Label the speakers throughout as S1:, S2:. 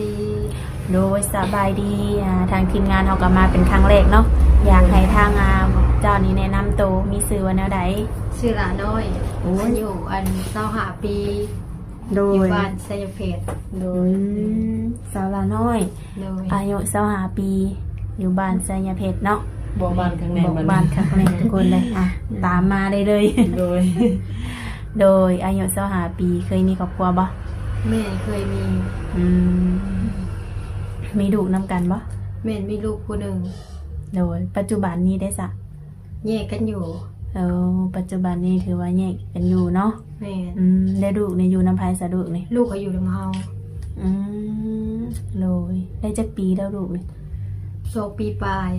S1: ดี
S2: โดยสบายดีทางทีมงานเราก็มาเป็นครั้งแรกเนาะอยากให้ทางเจ้านี้แนะนำตัวมีชื่อว่าแนวใด
S1: ชื่อหลาน้อย
S2: โอ้ย
S1: อายุ25 ปี
S2: โด
S1: อยู่
S2: ย
S1: บ้านไซเพชร
S2: โดยสาวลาน้อย
S1: โดย
S2: อายุ25 ปีอยู่บ้านไซยเพชรเนาะ
S3: บอกบ้านข้างใน
S2: บอกบ้านข้างในทุกคนเลยตามมาได้เลย
S3: โดย
S2: โดยอายุ25 ปีเคยมีครอบครัวบ่
S1: แม่เคยมี
S2: อืมมีลูกนำกันบ่
S1: แม่มีลูกผู้หนึ่ง
S2: โดยปัจจุบันนี้ได้สะ
S1: แยกกันอยู่
S2: ปัจจุบันนี้ถือว่าแยกกันอยู่เนาะ
S1: แม่
S2: ได้ลูกในอยู่น้ำพายสะดุกนี่
S1: ลูกเขาอยู่ลำเฮา
S2: อืมโดยได้จักปีแล้วลูกนี่
S1: 2 ปีปลาย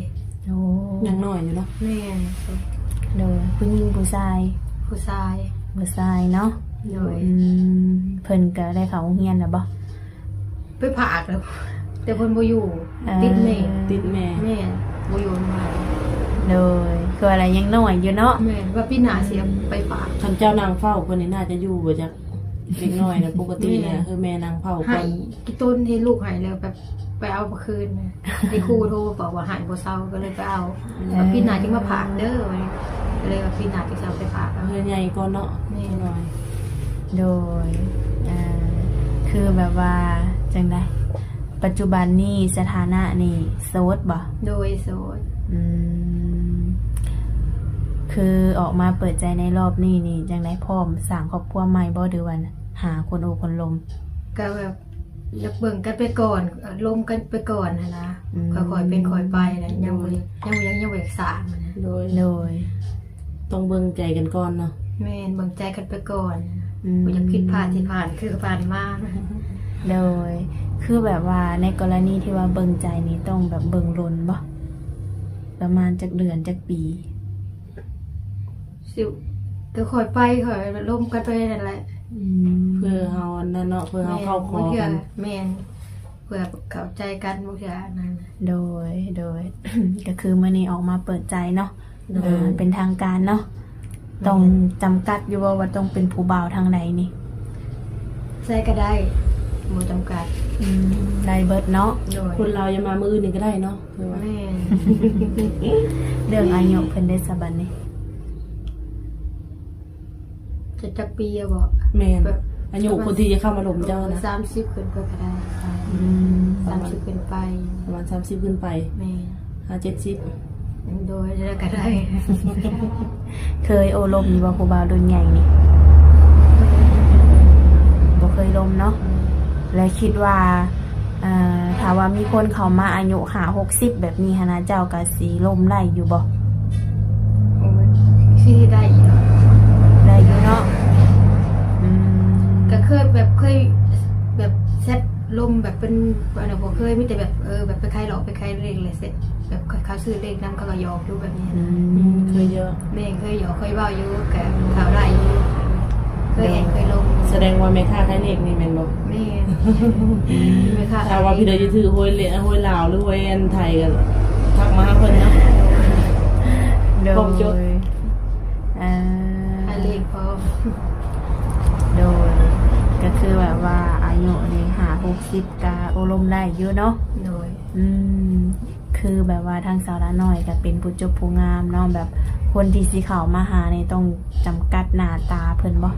S2: โอ้
S3: ยังน้อยอยู่เนาะ
S1: แม่
S2: โดยผู้หญิงผู้ชาย
S1: ผู้ชาย
S2: ผู้ชายเนาะ
S1: โดย
S2: เพิ่นก็ได้เข้าโรงเรียนแล้วบ่
S1: ไปผ่าแล้วแต่เพิ่นบ่อยู่
S2: เออ
S1: ติดแม่
S3: ติดแม่
S1: แม่บ่อยู่มา
S2: โดยคืออะไรยังน้อยอยู่เนาะ
S1: แม่ว่าพี่หน้าเสียไปฝาก
S3: ท่านเจ้านางเฝ้าคนนี้น่าจะอยู่บ่จักเด็กน้อยนะปกติเนี่ยคือแม่นางเฝ้าค
S1: ให้
S3: น
S1: กี่ต้นให้ลูกหายแล้วแบบไปเอามาคืนนะให้ครูโทรบอกว่าหายบ่เซาก็เลยไปเอาแล้วพี่หน้าจึงมาผ่าเด้อว่าก็เลยว่าพี่หน้าจึงเอาไปผ่าเอา
S3: เพื่อนใหญ่ก่อนเนาะแม่น้อย
S2: โดยคือแบบว่าจังไดปัจจุบันนี่สถานะนี่โสดบ่
S1: โดยโสด
S2: อืมคือออกมาเปิดใจในรอบนี้นี่จังไดพร้อมสร้างครอบครัวใหม่บ่หรือว่าหาคนโอคนลม
S1: ก็แบบอยากเบิ่งกันไปก่อนลมกันไปก่อนนะ
S2: อืม
S1: ค่อยๆเป็นค่อยไปนะยังบ่ยังบ่อยากสร้างนะ
S3: โดย
S2: โดย
S3: ต้องเบิ่งใจกันก่อนเนาะ
S1: แม่นเบิ่งใจกันไปก่อน
S2: อืม
S1: บ่อยากผิดพลาดที่ผ่านคือผ่านมา
S2: โดย คือแบบว่าในกรณีที่ว่าเบิ่งใจนี่ต้องแบบเบิ่งลนบ่ประมาณจักเดือนจักปี
S1: สิก็ค่อยไปค่อยลมกันไปนั่นแหละ
S3: เพื่อเฮาอันนั้นเนาะเพื่อเฮาเข้าคอกัน
S1: แม่นเพื่อเข้าใจกันบางอย่างนั่นน่ะ
S2: โดย ก็คือมื่อนี้ออกมาเปิดใจเนาะ
S1: โดย
S2: เป็นทางการเนาะต้องจำกัดอยู่ว่าต้องเป็นผู้บ่าวทางใดนี่
S1: ใช้ก็ได้บ่จำกัด
S2: ได้เบิดเนาะ
S1: โดย
S3: คนเราอย่ามามืออื่นนี่ก็ได้เนาะคือว่า
S1: แม่น
S2: เรื่องอายุเพิ่นได้สะบัดนี่
S1: จะจักปีอะบ่
S3: แม่นอายุคนที่จะเข้ามาหลมเจ้านะ
S1: 30ขึ้นไปก็ได้ 30ขึ้นไป
S3: ประมาณ30ขึ้นไป
S1: แม่
S3: 70
S1: โดยแล้วก็ได้
S2: เคยโอลมอยู่ว่าผู้บ่าวรุ่นใหญ่นี่บ่เคยลมเนาะและคิดว่าถ้าว่ามีคนเข้ามาอายุ50-60แบบนี้หันนะเจ้าก็สิลมได้อยู่บ่
S1: โอ้ยที่ได้อีกเนาะ
S2: ได้อยู่เนาะอืม
S1: ก็เคยแบบเซตลมแบบเป็นอันนั้นบ่เคยมีแต่แบบแบบไปใครหลอกไปใครเลขเลยเสร็จแบบเขาซื้อเลขนำเขาก็ยอมดูแบบนี้
S2: อื
S1: นะ
S2: ม
S3: เคยเยอะ
S1: แม่เคยหยอกเคยเว้าอยู่แกข่าวได้อยู่เคยเห็นเคยลง
S3: แสดงว่าแม่ค้าไทยเลขนี่แม่นบ่
S1: แม่ไม่ค่ะ
S3: ถ้าว่าพี่เดจะถือห้วยเหรียญห้วยลาวหรือห้วยอันไทยกันทักมาหาเพิ่นเนาะ
S2: โด
S3: ครบยศ
S2: ยอ่า
S1: ให้เลขพร้อม
S2: โดยก็คือแบบว่าอายุนี่50-60ก็โอลมได้อยู่เนาะ
S1: โดย
S2: คือแบบว่าทางสาวละน้อยก็เป็นผู้จบผู้งามเนาะแบบคนที่สิเข้ามาหานี่ต้องจำกัดหน้าตาเพิ่นบ่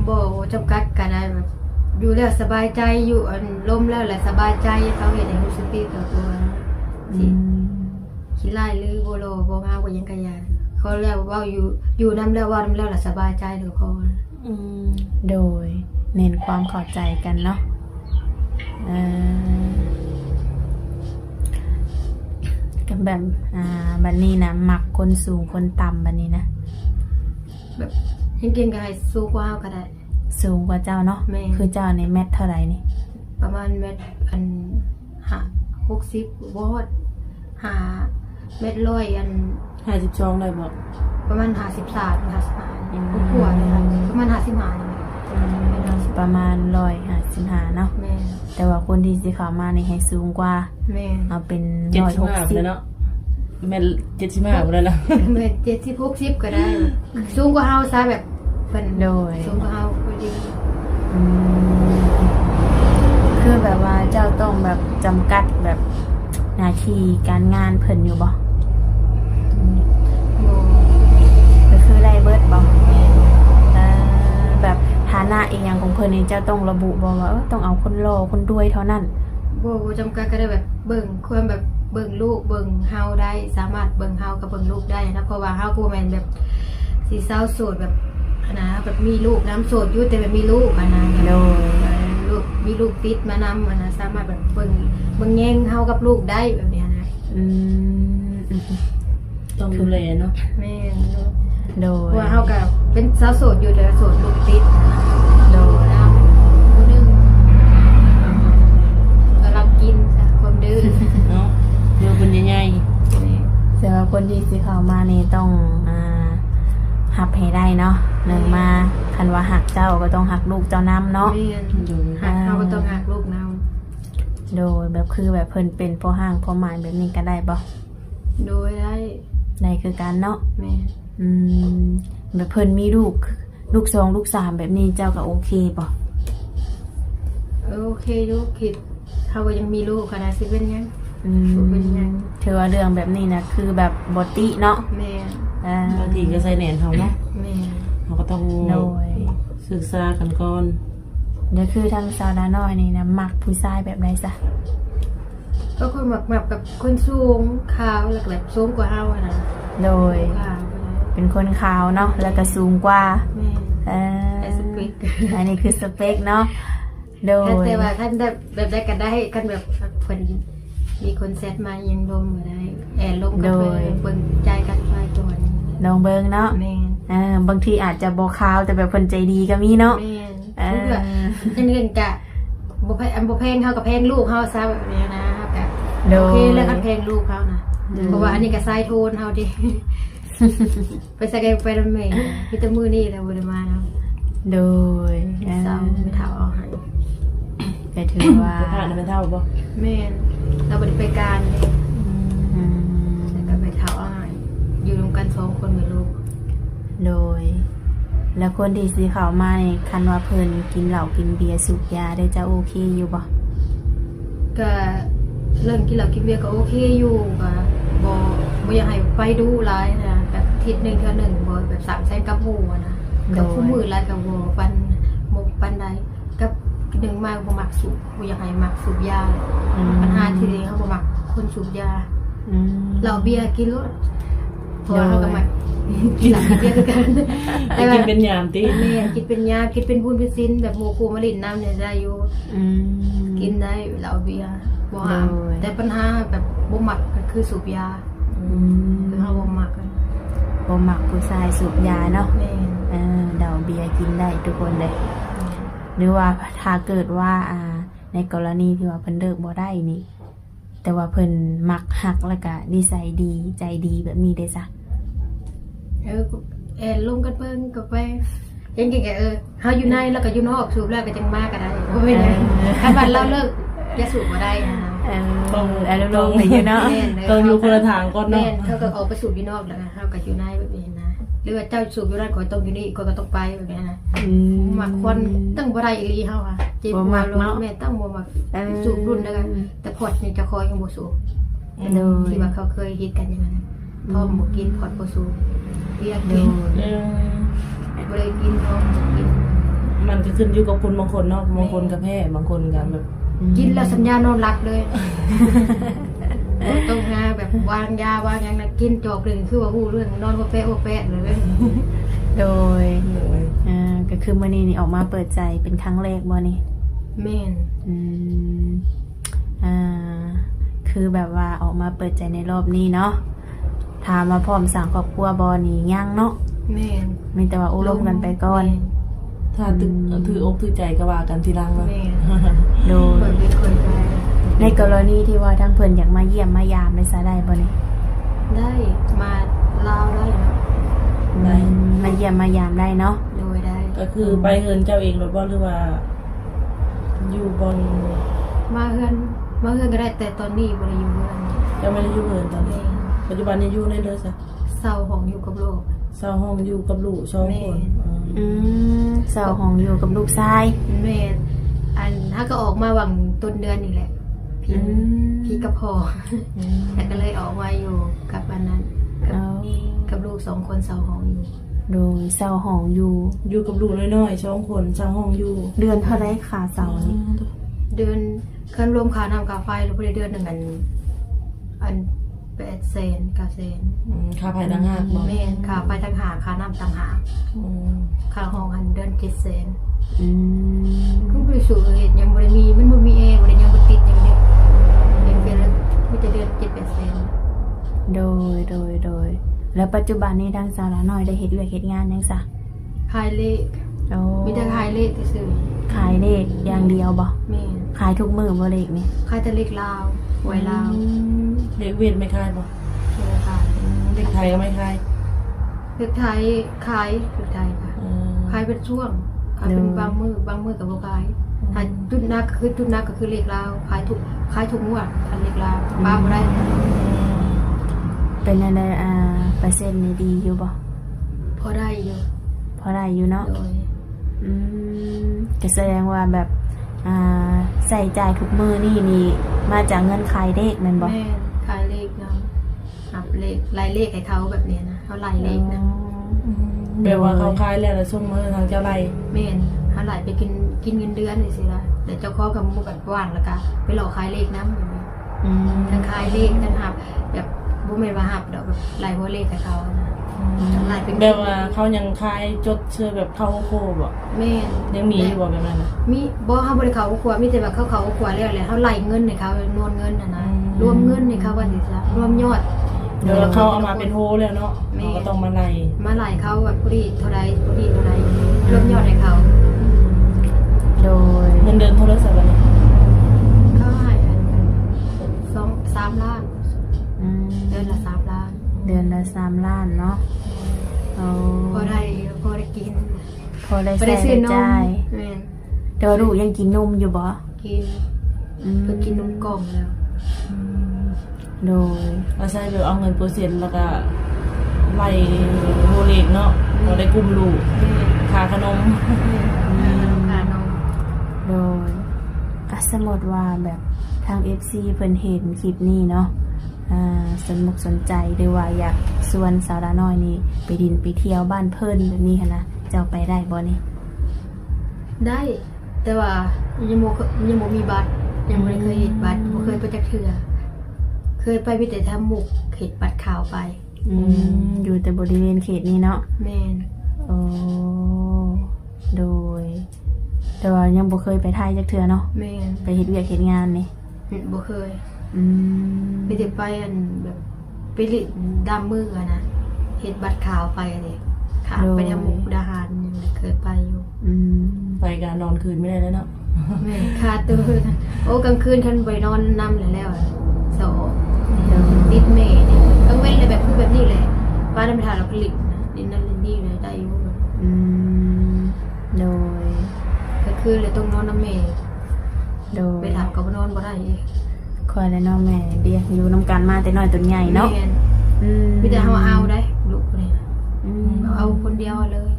S1: บ่จำกัดกันได้แบบอยู่แล้วสบายใจอยู่อันลมแล้วแหละสบายใจเขาเห็นให้รู้สึกดีต่อตัว
S2: อื
S1: สิ
S2: ม
S1: ขี้ไล่หรือบ่โลบ่งามกว่ายังกะยานเขาเรียกว่าอยู่นำแล้วว่านำแล้วล่ะสบายใจเด้อพอ
S3: อืม
S2: โดยเน้นความเข้าใจกันเนาะก็แบบบัดนี้นะมักคนสูงคนต่ำบัดนี้นะ
S1: แบบเก่งๆก็ให้สู้กว่าเฮาก็ได้
S2: สูงกว่าเจ้าเนาะ
S1: แม่
S2: คือเจ้าในแมทเท่าไหร่นี่
S1: ประมาณเม็ดอัน60บ่ฮอด5เม็ดร้อยอัน
S3: 52ได้บ่
S1: ประมาณ53 55กว่าเลยค่ะประมาณ55นี่
S2: ประมาณ155เนาะ
S1: แม่
S2: แต่ว่าคนที่สิเข้ามานี่ให้สูงกว่า
S1: แม่
S2: เอาเป็น
S3: 75แล้วเนาะแม่น75บ่ได้แล้ว
S1: แม่70 60ก็ได้สูงกว่าเฮาซะแบบเพิ่น
S2: โดย
S1: สูงกว่าเฮาพอดี
S2: อืมคือ คือแบบว่าเจ้าต้องแบบจำกัดแบบหน้าที่การงานเพิ่นอยู่บ่
S1: โบ
S2: ก็คือได้เบิดบ่แบบฐานะอีกอย่างของเพิ่นนี่เจ้าต้องระบุบ่ว่าต้องเอาคนหล่อคนรวยเท่านั้น
S1: โบจำกัดก็ได้แบบเบิ่งความแบบเบิ่งลูกเบิ่งเฮาได้สามารถเบิ่งเฮากับเบิ่งลูกได้นะเพราะว่าเฮาบ่แม่นแบบสิเศร้าโสดแบบนะแบบมีลูกน้ำโสดอยู่แต่แบบมีลูกนะ
S2: โดย
S1: ลูกมีลูกติดมานำนะสามารถแบบเบิ่งแย่งเฮากับลูกได้แบบเนี้ยนะ
S2: อืม
S3: ต้องดูแลเนาะ
S1: แม่น
S2: โด
S1: เพ
S2: ย
S1: ราะว่าเฮาก็เป็นสาวโสดอยู่แต่โสดลูกติด
S2: โดย
S1: น้ำผู้หนึงก็รับกินจ้ะความดื้อ
S3: เนาะเดี๋ยวคนใหญ่
S2: แต่ว่าคนที่สิเข้ามานี่ต้องหับให้ได้เนาะหนึ่งมาคันว่าหักเจ้าก็ต้องหักลูกเจ้านํเนาะ
S1: แม่น
S3: ๆดู
S1: หักเฮาก็ต้องหักลูกนำ
S2: โดยแบบคือแบบเพิ่นเป็นพ่อห้างพ่อหมายแบบนี้ก็ได้บ่
S1: โดยได้
S2: ได้คือการเนาะ
S1: แม่
S2: อืมแบบเพิ่นมีลูกสองลูกสามแบบนี้เจ้าก็โอเคป่ะ
S1: โอเคลูกคิดเขาก็ยังมีลูกขนาดสิเป็นยัง เป็นไง
S2: ถือว่าเรื่องแบบนี้นะคือแบบบติเนาะ
S1: แม่
S3: บางทีก็ใส่แหนนเขาเนาะ
S1: แม่
S3: เราก็ต้อง
S2: โดย
S3: ศึกษากันก่อน
S2: เดี๋ยวคือทางสาวนาน้อยนี่นะมักผู้ชายแบบไหนซะ
S1: ก็คนแบบกับคนสูงขาวหลักแบบสูงกว่าเฮาอะนะ
S2: โดย
S1: ขาวก็ได้
S2: เป็นคนขาวเนาะแล้วก็สูงกว่า
S1: แม่
S2: เออ
S1: ไอ้สเปก
S2: อันนี้คือสเปคเนาะโดย
S1: แต่ว่าท่านแบบได้กันได้กันแบบคนมีคนเซตมายังลมก็ได้แอนลมกันไปเบิ่งใจกันไปตัวนี้
S2: ลองเบิ่งเนาะ
S1: แม่
S2: บางทีอาจจะบ่ขาวแต่แบบเพิ่นใจดีก็มีเนาะ
S1: แม่
S2: เออ
S1: คือแบบอันนี้กะบ่แพงเฮากับแพงลูกเฮาซะแบบนี้นะแบบ
S2: โด
S1: โอย เคแล้วกันแพงลูกเขานะเพราะว่าอันนี้ก็ไซโทนเฮาดิ ไปสแกนไปรถเมล์พิตามือนี่แหละบริมาเนาะ
S2: โดย
S1: เศร้าไปถามเอาให้
S2: ก็ถือว่า
S3: จะผ่านไปเท่าบ่
S1: แม่นเราบริไปการเลย
S2: อืม
S1: แต่ก็ไปถามเอาให้อยู่รวมกัน2 คนกับลูก
S2: โดย แล้วคนที่ซื้อข่าวมาเนี่ยคันว่าเพิ่นกินเหล้ากินเบียร์สูบยาได้จะโอเคอยู่บ่
S1: ก็เรื่องกินเหล้ากินเบียร์ก็โอเคอยู่ก็บ่อยากให้ไปดูหลายนะแบบอาทิศนึงเทื่อนึงบ่แบบ3แสนกับหมู่อะนะกับคู่มือหลายก็บ่ปันใดกับหนึ่งมาบ่มักสูบบ่อยากให้มักสูบยาเลย ปัญหาที่เดียวเขาบอกคนสูบยา
S2: อืม
S1: เราเบียร์กินรถเพราะว่าเขาก็มากินหลังเบียร์คือกัน
S3: จะกินเป็นยามติ
S1: แม่กินเป็นยากินเป็นบุญเป็นซินแบบโมคูมะลินน้ำเนี่ยได้อยู่
S2: อืม
S1: กินได้เราเบียร์บ่ห้าม
S2: โดย
S1: แต่ปัญหาแบบบ่มักก็คือสูบยา
S2: อืม
S1: คือเขาบ่มักกัน
S2: บ่มักผู้ชายสูบยาเนาะ
S1: แม่
S2: เดาเบียร์กินได้ทุกคนเลย หรือว่าถ้าเกิดว่าในกรณีที่ว่าเพิ่นเลิกบ่ได้นี่ แต่ว่าเพิ่นมักหักแล้วก็นิสัยดีใจดีแบบนี้ได้ซะ
S1: แอนลงกันเบิ่งกับไปยังไงเฮาอยู่ในแล้วก็อยู่นอกสูบแล้วก็จังมากก็ได้บ่เป็นไรถ้าบัดเราเลิกอย่าสูบบ่ได้นะ
S2: ต้องลงไปอยู่เนาะ
S3: ต้องอยู่คนละทางก่อน
S1: แม่
S3: เนาะ
S1: เขาก็ออกไปสูบอยู่นอกแล้วเขาก็อยู่ในแบบนี้นะหรือว่าเจ้าสูบอยู่นั่นก็ต้องอยู่นี่ก็ต้องไปแบบนี้นะหมักคนตั้งบ่ได้อีหลีเฮาค่ะเจ็บหัวลงแม่ตั้งบ่มักสูบรุ่นแล้วกันแต่พอดนี่จะคอยยังบ่สูบที่ว่าเขาเคยฮิตกันอย่างนั้นพอบ่กินพอดบ่สูบเรียกกิน
S3: เออ
S1: บ่ได้กินพอบ่กิน
S3: มันก็ขึ้นอยู่กับคนบางคนเนาะบางคนก็แพ้บางคนก็แบบ
S1: กินแล้วสัญญานอนหลับเลยต้องหาแบบวางยาวางอย่างนั้นกินจอกเลยคือว่าฮู้เรื่องนอนบ่แปะเลย
S2: โดยก็คือมื้อนี้นี่ออกมาเปิดใจเป็นครั้งแรกบ่นี่
S1: แม่น
S2: อืมคือแบบว่าออกมาเปิดใจในรอบนี้เนาะถามมาพร้อมสั่งครอบครัวบอนี่ยังเนาะ
S1: แม่น
S2: มีแต่ว่าอบรมกันไปก่อน
S3: ถ้าถืออกถือใจก็ว่ากันทีหลังเนาะ
S1: แม่
S2: โด
S1: เปิ
S2: ย
S1: ดเป็นคนไป
S2: ในกรณีที่ว่าทั้งเพิ่นอยากมาเยี่ยมมายามในซะได้บ่นี่
S1: ได้มาลาวได้นะ
S3: ได้
S2: มาเยี่ยมมายามได้เนาะ
S1: โดยได้
S3: ก็คือไปเฮินเจ้าเองหรือว่าหรือว่า อยู่บน
S1: มาเฮือนก็ได้แต่ตอนนี้บ่ได้อยู่เฮือน
S3: จะไม่ได้อยู่เฮินตอนนี้ ปัจจุบันนี้อยู่ในเด้อซะ
S1: เศร้าของอยู่กับโลก
S3: เช่าห้องอยู่กับลูก2 คน
S2: เศร้าห้องอยู่กับลูกชาย
S1: แม่ อันถ้าก็ออกมาหวังต้นเดือนนี่แหละพี่กับพ่อแต่ก็เลยออกมาอยู่กับอันนั้นกับลูก2 คนเสาห้องอยู่
S2: โดยเสาห้องอยู่
S3: อยู่กับลูกน้อยๆ2 คนเช่าห้องอยู่
S2: เดือนเท่าไรค่าเสานี่
S1: เดือนคันรวมค่าน้ำค่าไฟแล้วบ่ได้เดือนหนึงอัน800,000 900,000
S3: ค่าไฟต่างหากบ่
S1: แม่นค่าไฟต่างหากค่าน้ำต่างหาก
S3: อืม
S1: ค่าห้องอันเดือน700,000
S2: อืม
S1: ก็บ่ได้สูงเลยยังบ่ได้มีมันบ่มีแอร์บ่ได้ยังบ่ติดยังเด้ยังเป็นมีแต่เดือน7-800,000
S2: โดยแล้วปัจจุบันนี้ทางสาวละน้อยได้เฮ็ดเวียกเฮ็ดงานยังซะ
S1: ขายเลข
S2: โอ้
S1: มีแต่ขายเลขซื่อ
S2: ขายเลขอย่างเดียวบ่
S1: ๆแม่น
S2: ขายทุกมื้อบ่เลขนี่
S1: ขายแต่เลขลาวหวยลาว
S3: เด็กเวทไม่คายบ่
S1: ใช่ค่ะ
S3: เด็กไทยก็ไม่คาย
S1: เลขไทยขายเลขไทยค่ะขายเป็นช่วงขายเป็นบางมือกับบ่ขายถ้าจุดหนักก็คือเลขลาวขายทุกงวดทันเลขลาวป้าบ่ได้
S2: เป็นอะไรเปอร์เซ็นต์นี่ดีอยู่บ่
S1: พอได้อยู่
S2: พอได้อยู่เนาะ
S1: โดย
S2: อืมก็แสดงว่าแบบใส่จ่ายทุกมื้อนี่มาจากเงินขายเลขแม่นบ่
S1: แม่ขายเลขนำหับเลขรายเลขให้เขาแบบนี้นะเขารายเลขนะ
S3: แปลว่าเขาคายแล้วส่งมาทางเจ้าไร
S1: แม่นเขารายไปกินเงินเดือนนี่สิล่ะแต่เจ้าของกับหมู่กันว่างแล้วก็ไปหลอกขายเลขนำแบบนี้
S2: อืม
S1: ทั้งขายเลขทั้งหับแบบบ่แม่นว่าหับดอกแบบรายหัวเลขให้เขานะรายเป็น
S3: แบบว่าเขายังคายจดเชื่อแบบเข้าโคบ่
S1: แม่น
S3: ยังมีอยู่บ่แบบนั้นน่ะ
S1: มีบ่เฮาบ่ได้เข้าครัวมีแต่ว่าเขาครัวแล้วแหละเฮาไล่เงินให้เขานวลเงินน่ะนะรวมเงินให้เขาว่าสิซะรวมยอด
S3: เดี๋ยวเขาเอามาเป็นโฮแล้วเนาะเขาก็ต้องมาไล่
S1: มาไล่เขาแบบผู้ดีเท่าใดผู้ดีเท่าใดรวมยอดให้เขา
S2: โดย
S3: เงินเดือนโทรศัพท์อันนี้
S1: เขาให้อัน3 ล้าน
S2: อืม
S1: เดือนละ3 ล้าน
S2: เดือนละ3 ล้านเนาะเอา
S1: พอได้กิน
S2: พอได้
S1: บ่
S2: ใช้
S1: ได้ซื้อ
S2: ได้
S1: นม
S2: จ่าย
S1: แม่น
S2: เดี๋ยวลูกยังกินนมอยู่บ่
S1: กินเพิ่นกินนมกล่องแล้ว
S2: โดย
S3: เราใช้แบบเอาเงินเปอร์เซ็นต์แล้วก็ไล่โฮเลกเนาะเราได้กลุ่มลูก
S1: แม่น
S3: ค่าขนม
S1: ค่านม
S2: โดยสมมติว่าแบบทาง FC เพิ่นเห็นคลิปนี้เนาะสนมุกสนใจหรือว่าอยากชวนสาวละน้อยนี่ไปดินไปเที่ยวบ้านเพิ่นแบบนี้หั้นนะเจ้าไปได้บ่นี่
S1: ได้ แต่ว่ายังบ่มีบัตรยังบ่ได้เคยเฮ็ดบัตรบ่เคยไปจักเทื่อเคยไปมีแต่ทำหมุกเฮ็ดบัตรขาวไป
S2: อยู่แต่บริเวณเขตนี้เนาะ
S1: แม่น
S2: โอ้โดย แต่ว่ายังบ่เคยไปไทยจักเทื่อเนาะ
S1: แม่น
S2: ไปเฮ็ดเวียกเฮ็ดงานนี่
S1: บ่เคย
S2: อืม
S1: ไปแต่ไปอันแบบไปเลิดามมืออะนะเฮ็ดบัตรขาวไปเลยขาวไปทำหมุกดาหารยังเคยไปอยู่
S2: อืม
S3: ไปการนอนคืนไม่ได้แล้วเนาะ
S1: แม่นคาตัวนะโอ้กลางคืนท่านไปนอนนำแล้วอะโซติดเมย์เนี่ยต้องเว้นเลยแบบพูดแบบนี้แหละป้าได้ไปทานเราผลิตนะดินนั่นดินนี่เลยได้อยู่
S2: อืมโดย
S1: ก็คือเลยต้องนอนน้ำเมย์
S2: โดย
S1: ไปถามกับนอนบ่ได้อีก
S2: คอยและน้องแม่เดียอยู่น้ำกันมาแต่น้อยตัวใหญ่เนาะ
S1: แม่น
S2: อืม
S1: มีแต่เอาได้ลูกคนนี้นะ
S2: อืม
S1: เอาคนเดียวเลย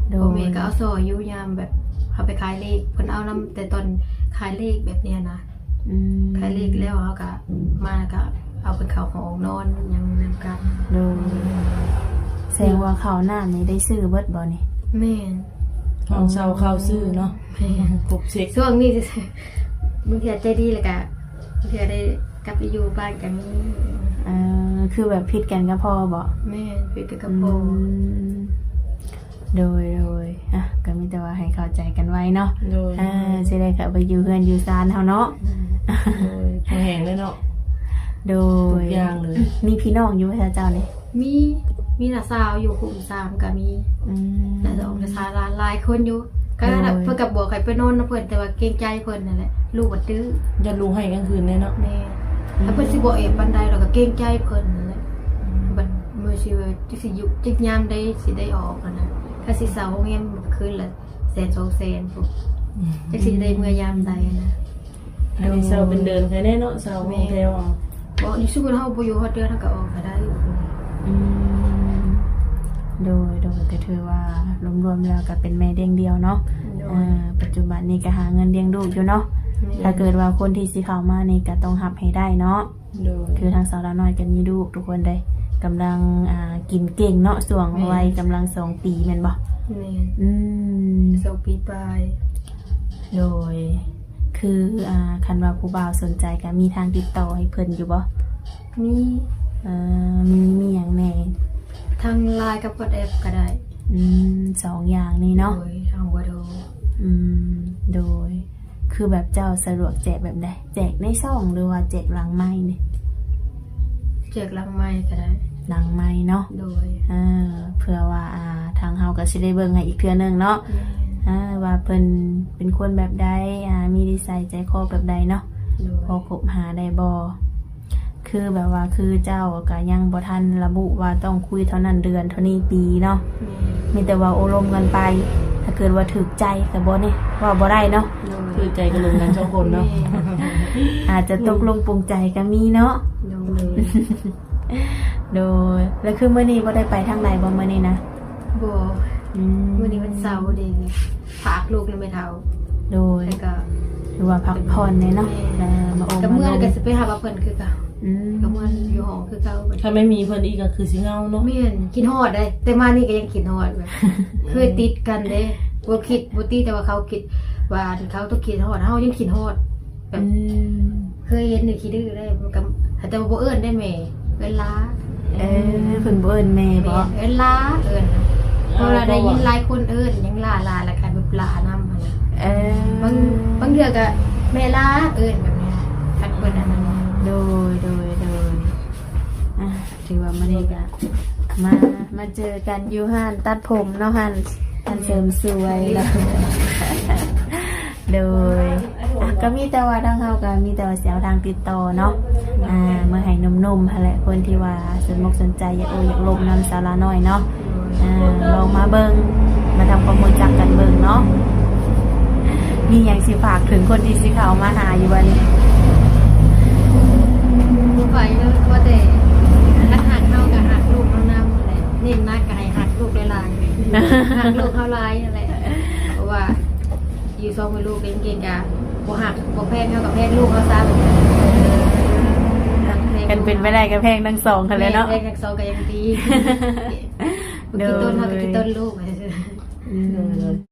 S2: โด
S1: พ่อย แม่ก็เอาซอยอยู่ยามแบบเอาไปขายเลขเพิ่นเอาน้ำแต่ตอนขายเลขแบบเนี้ยนะ
S2: อืม
S1: ขายเลขแล้วเขาก็มาก็เอาเป็นข้าวของนอนยังนำกัน
S2: โดยแสดงว่าข้าวหน้านี่ได้ซื้อเบิดบ่นี่
S1: แม่น
S3: ข้าวเช้าข้าวซื้อเนาะ
S1: แม่น
S3: ปลุกเช็ค
S1: ช่วงนี้บางทีใจดีเลยกะบางทีได้กลับไปอยู่บ้านกันนี่
S2: คือแบบผิดกันก็พอบ่
S1: แม่นไปกับกระโปรง
S2: โดยก็มีแต่ว่าให้เข้าใจกันไว้เนาะ
S3: โดย
S2: สิได้เข้าไปอยู่เฮือนอยู่ซานเฮาเนาะ
S3: โดยแห้งเลยเนาะ
S2: โด
S3: ทุ
S2: ย
S3: กอย่างเลย
S2: มีพี่น้องอยู่ไหมคะเจ้านี่
S1: มีน้าสาวอยู่กลุ่ม3ก็มี
S2: อืม
S1: น้าสาวน้าสาวหลายคนอยู่ก็เพิ่นก็บอกให้ไปนอนนะเพิ่นแต่ว่าเกรงใจเพิ่นนั่นแหละลูกบ่ตื้อ
S3: จะรู้ให้กลางคืนเลยเนาะ
S1: แม่ถ้าเพิ่นสิบ่เอปานใดเราก็เกรงใจเพิ่นนั่นแหละบัดมื้อสิว่าจักสิอยู่จักยามใดสิได้ออกอะนะถ้าสิเสาโรงเรียนคืนละ100,000-200,000พุ่นจักสิได้เมื่อยามใดนะ
S3: อันนี้เช้าเป็นเดินแค่นี้เนาะเช้าโฮเทลเอา
S1: บ่อยู่ซุมื้อเฮาบ่อยู่ฮอดเดือนเฮาก็ออกก็ได้
S2: อืม โดยก็ถือว่ารวมๆแล้วก็เป็นแม่เลี้ยงเดียวเนาะ
S1: โดย
S2: ปัจจุบันนี้ก็หาเงินเลี้ยงลูกอยู่เนาะถ้าเกิดว่าคนที่สิเข้ามานี่ก็ต้องรับให้ได้เนาะ
S3: โดย
S2: คือทางสาวน้อยกันมีลูกทุกคนได้กำลังกินเก่งเนาะส่วงวัยกำลัง2 ปีแม่นบ่
S1: แม่
S2: อืม
S1: 2 ปีปลาย
S2: โดยคือคันว่าผู้บ่าวสนใจก็มีทางติดต่อให้เพิ่นอยู่บ่
S1: มี
S2: มีหยังแหน่
S1: ทางไลน์กับกดแอปก็ได้
S2: สองอย่างนี้เนาะ
S1: โดยทางเบอร์โทร
S2: โดยคือแบบเจ้าสะดวกแจกแบบใดแจกในซ่องหรือว่าแจกหลังไม้นี่
S1: แจกหลังไม้ก็ได้
S2: หลังไม้เนาะ
S1: โดย
S2: เพื่อว่าทางเฮาก็สิได้เบิ่งให้อีกเทื่อนึงเนาะ
S1: แม่
S2: ว่าเพิ่นเป็นคนแบบใดมีนิสัยใจคอแบบใดเนาะ
S1: โดย
S2: พอคบหาได้บ่คือแบบว่าคือเจ้าก็ยังบ่ทันระบุว่าต้องคุยเท่านั้นเดือนเท่านี้ปีเนาะ
S1: แม่
S2: มีแต่ว่าโอลมกันไป ถ้าเกิดว่าถูกใจก็บ่นี่ว่าบ่ได้เนาะ
S1: โดย
S3: คือใจกันลงกันสองคนเนาะ
S2: อาจจะตกลงปรงใจก็มีเนาะ
S1: โดย
S2: โดยแล้วคือมื้อนี้บ่ได้ไปทางไหนบ่มื้อนี้นะ
S1: บ่วันนี้วันเสาร์เด้ฝากลูกแล้วไม่เท่า
S2: โดย
S1: แล้วก็
S2: หรือว่าพักผ่อนเนี่ยเนาะมาโอ
S1: กับ
S2: มา
S1: เมื่อ
S2: ล
S1: ก็
S2: ม
S1: สิไปหาว่าเพิ่นคือเก่า
S2: อืม
S1: กับเมื่ออยู่ห้องคือเก่า
S3: ถ้าไม่มีเพิ่นอีกก็คือสิเหงาเนาะ
S1: แม่นกินฮอดได้ แต่มานี่ก็ยังกินฮอดแบบเคยติดกันเด้บ่คิดบ่ติดแต่ว่าเขาคิดว่าเขาต้องกินฮอดเฮายังกินฮอดแบ
S2: อื
S1: บ
S2: ม
S1: เคยเห็นนี่คิดดื้อได้มันก็แต่ว่าบ่เอิ้นได้แม่เอิ้นล้า
S2: เพิ่นบ่เอิ้นแม่บ่
S1: เอิ้นล้าเอิ้นเพราะเราได้ยินหลายคนเอิ้นยังล้าแล้วกันแบบล้านำหั่นน่ะ บางเดือก็แม่ล้าเอิ้นแบบนี้คันเพิ่นอันนั้น
S2: โดยถือว่ามื้อนี้ก็มาเจอกันอยู่ห้านตัดผมเนาะห้านเสริมสวยแล้วโดยก็มีแต่ว่าทางเฮาก็มีแต่ว่าสิเอาทางติดต่อเนาะเมื่อให้หนุ่มๆหั่นแหละคนที่ว่าสนอกสนใจอยากอยากลมนํสาระน้อยเนาะลองมาเบิ่งมาทำความรู้จักกันเบิ่งเนาะมีหยังสิฝากถึงคนที่สิเข้ามาหาอยู่บ่นี่
S1: ผู้ฝ่ายก็แต่คันหักเฮาก็หักลูกเฮานำนั่นแหละเน้นนักก็ให้หักลูกหลายๆหักลูกเฮาหลายนั่นแหละเพราะว่าอยู่ซองให้ลูกเก่งๆก็บ่หักบ่แพงเฮาก็แพงลูกเฮาซะ
S2: กันเป็นไม่ได้กันแพงทั้งสองกันเลยเนาะ
S1: แพงทั้งสองก็ยังดีกินต้นเฮาก็กินต้นลูก
S2: อืม